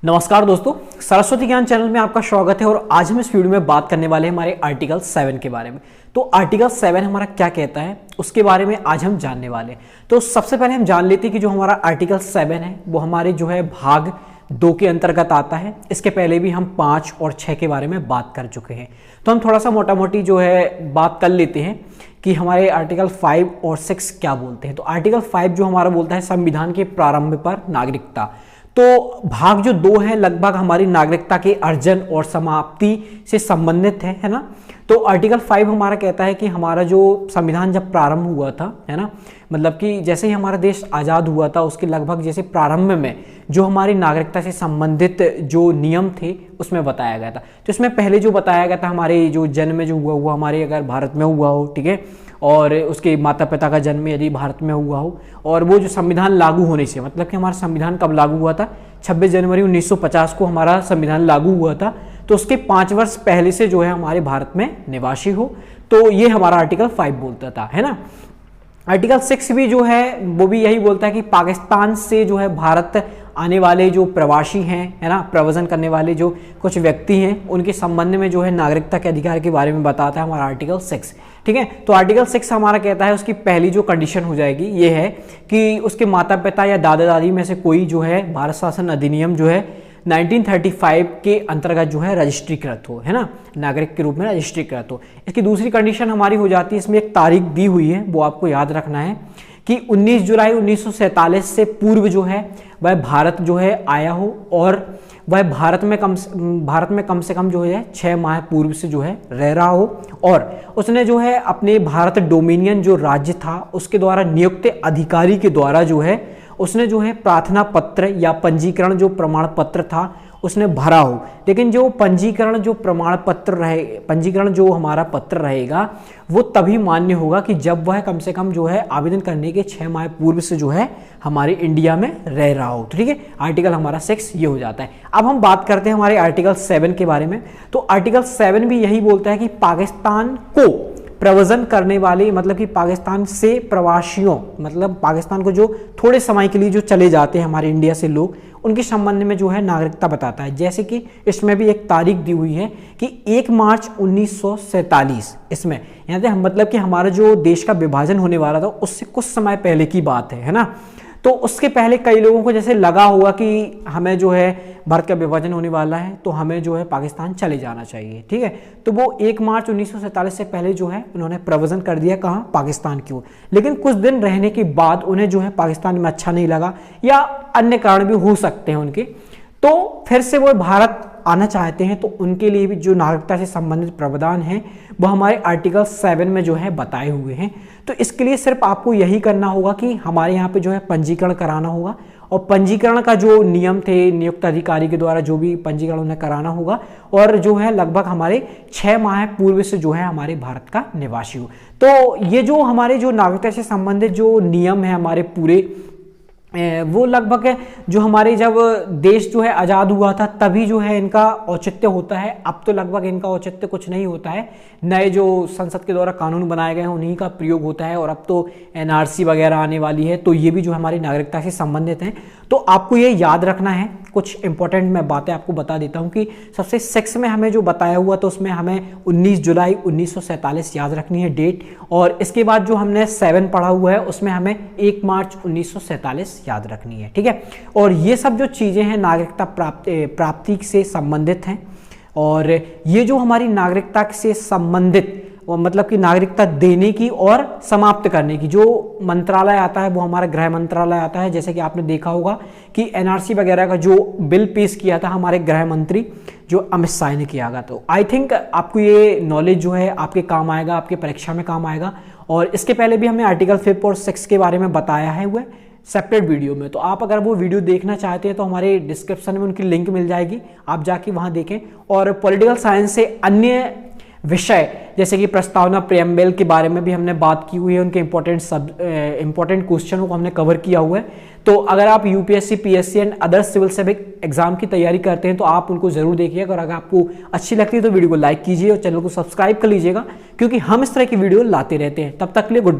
नमस्कार दोस्तों, सरस्वती ज्ञान चैनल में आपका स्वागत है। और आज हम इस वीडियो में बात करने वाले हैं हमारे आर्टिकल 7 के बारे में। तो आर्टिकल 7 हमारा क्या कहता है उसके बारे में आज हम जानने वाले हैं। तो सबसे पहले हम जान लेते हैं कि जो हमारा आर्टिकल 7 है वो हमारे जो है भाग 2 के अंतर्गत आता है। इसके पहले भी हम 5 और 6 के बारे में बात कर चुके हैं। तो हम थोड़ा सा मोटा मोटी जो है बात कर लेते हैं कि हमारे आर्टिकल 5 और 6 क्या बोलते हैं। तो आर्टिकल 5 जो हमारा बोलता है संविधान के प्रारंभ पर नागरिकता। तो भाग जो 2 है लगभग हमारी नागरिकता के अर्जन और समाप्ति से संबंधित है ना। तो आर्टिकल 5 हमारा कहता है कि हमारा जो संविधान जब प्रारंभ हुआ था, है ना, मतलब कि जैसे ही हमारा देश आज़ाद हुआ था उसके लगभग जैसे प्रारंभ में जो हमारी नागरिकता से संबंधित जो नियम थे उसमें बताया गया था। तो इसमें पहले जो बताया गया था हमारे जो जन्म जो हुआ हमारे अगर भारत में हुआ हो, ठीक है, और उसके माता पिता का जन्म यदि भारत में हुआ हो, और वो जो संविधान लागू होने से, मतलब कि हमारा संविधान कब लागू हुआ था, 26 जनवरी 1950 को हमारा संविधान लागू हुआ था। तो उसके 5 वर्ष पहले से जो है हमारे भारत में निवासी हो। तो ये हमारा आर्टिकल 5 बोलता था, है ना। आर्टिकल 6 भी जो है वो भी यही बोलता है कि पाकिस्तान से जो है भारत आने वाले जो प्रवासी हैं, है ना, प्रव्रजन करने वाले जो कुछ व्यक्ति हैं उनके संबंध में जो है नागरिकता के अधिकार के बारे में बताता है हमारा आर्टिकल 6, ठीक है। तो आर्टिकल 6 हमारा कहता है उसकी पहली जो कंडीशन हो जाएगी ये है कि उसके माता पिता या दादा दादी में से कोई जो है भारत शासन अधिनियम जो है 1935 के अंतर्गत जो है रजिस्ट्रीकृत हो, है ना, नागरिक के रूप में रजिस्ट्रीकृत हो। इसकी दूसरी कंडीशन हमारी हो जाती है, इसमें एक तारीख दी हुई है वो आपको याद रखना है कि 19 जुलाई 1947 से पूर्व जो है वह भारत जो है आया हो और वह भारत में कम से कम जो है 6 माह पूर्व से जो है रह रहा हो, और उसने जो है अपने भारत डोमिनियन जो राज्य था उसके द्वारा नियुक्त अधिकारी के द्वारा जो है उसने जो है प्रार्थना पत्र या पंजीकरण जो प्रमाण पत्र था उसने भरा हो। लेकिन जो पंजीकरण जो प्रमाण पत्र रहे, पंजीकरण जो हमारा पत्र रहेगा वो तभी मान्य होगा कि जब वह कम से कम जो है आवेदन करने के 6 माह पूर्व से जो है हमारे इंडिया में रह रहा हो। ठीक है, आर्टिकल हमारा 6 ये हो जाता है। अब हम बात करते हैं हमारे आर्टिकल 7 के बारे में। तो आर्टिकल 7 भी यही बोलता है कि पाकिस्तान को प्रव्रजन करने वाले, मतलब कि पाकिस्तान से प्रवासियों, मतलब पाकिस्तान को जो थोड़े समय के लिए जो चले जाते हैं हमारे इंडिया से लोग, उनके संबंध में जो है नागरिकता बताता है। जैसे कि इसमें भी एक तारीख दी हुई है कि 1 मार्च 1947, इसमें यहाँ से मतलब कि हमारा जो देश का विभाजन होने वाला था उससे कुछ समय पहले की बात है ना। तो उसके पहले कई लोगों को जैसे लगा होगा कि हमें जो है भारत का विभाजन होने वाला है तो हमें जो है पाकिस्तान चले जाना चाहिए, ठीक है। तो वो 1 मार्च 1947 से पहले जो है उन्होंने प्रव्रजन कर दिया कहाँ, पाकिस्तान की ओर। लेकिन कुछ दिन रहने के बाद उन्हें जो है पाकिस्तान में अच्छा नहीं लगा या अन्य कारण भी हो सकते हैं उनके, तो फिर से वो भारत आना चाहते हैं। तो उनके लिए भी जो नागरिकता से संबंधित प्रावधान है वो हमारे आर्टिकल 7 में जो है बताए हुए हैं। तो इसके लिए सिर्फ आपको यही करना होगा कि हमारे यहाँ पे जो है पंजीकरण कराना होगा, और पंजीकरण का जो नियम थे नियुक्त अधिकारी के द्वारा जो भी पंजीकरण उन्हें कराना होगा, और जो है लगभग हमारे 6 माह पूर्व से जो है हमारे भारत का निवासी हो। तो ये जो हमारे जो नागरिकता से संबंधित जो नियम है हमारे पूरे, वो लगभग जो हमारे जब देश जो है आज़ाद हुआ था तभी जो है इनका औचित्य होता है। अब तो लगभग इनका औचित्य कुछ नहीं होता है, नए जो संसद के द्वारा कानून बनाए गए हैं उन्हीं का प्रयोग होता है, और अब तो एनआरसी वगैरह आने वाली है, तो ये भी जो हमारी नागरिकता से संबंधित हैं। तो आपको ये याद रखना है, कुछ इंपॉर्टेंट मैं बातें आपको बता देता हूँ कि सबसे 6 में हमें जो बताया हुआ तो उसमें हमें 19 जुलाई 1947 याद रखनी है डेट, और इसके बाद जो हमने 7 पढ़ा हुआ है उसमें हमें 1 मार्च 1947 याद रखनी है, ठीक है। और ये सब जो चीज़ें हैं नागरिकता प्राप्ति से संबंधित हैं, और ये जो हमारी नागरिकता से संबंधित मतलब कि नागरिकता देने की और समाप्त करने की जो मंत्रालय आता है वो हमारा गृह मंत्रालय आता है। जैसे कि आपने देखा होगा कि एनआरसी वगैरह का जो बिल पेश किया था हमारे गृह मंत्री जो अमित शाह ने किया था। तो आई थिंक आपको ये नॉलेज जो है आपके काम आएगा, आपके परीक्षा में काम आएगा। और इसके पहले भी हमने आर्टिकल 5 और 6 के बारे में बताया है हुआ सेपरेट वीडियो में। तो आप अगर वो वीडियो देखना चाहते हैं तो हमारे डिस्क्रिप्शन में उनकी लिंक मिल जाएगी, आप जाके वहाँ देखें। और पॉलिटिकल साइंस से अन्य विषय जैसे कि प्रस्तावना प्रेम्बल के बारे में भी हमने बात की हुई है, उनके इंपॉर्टेंट क्वेश्चनों को हमने कवर किया हुआ है। तो अगर आप UPSC, PSC and other civil service exam की तैयारी करते हैं तो आप उनको जरूर देखिएगा, और अगर आपको अच्छी लगती है तो वीडियो को लाइक कीजिए और चैनल को सब्सक्राइब कर लीजिएगा, क्योंकि हम इस तरह की वीडियो लाते रहते हैं। तब तक के लिए गुड बाय।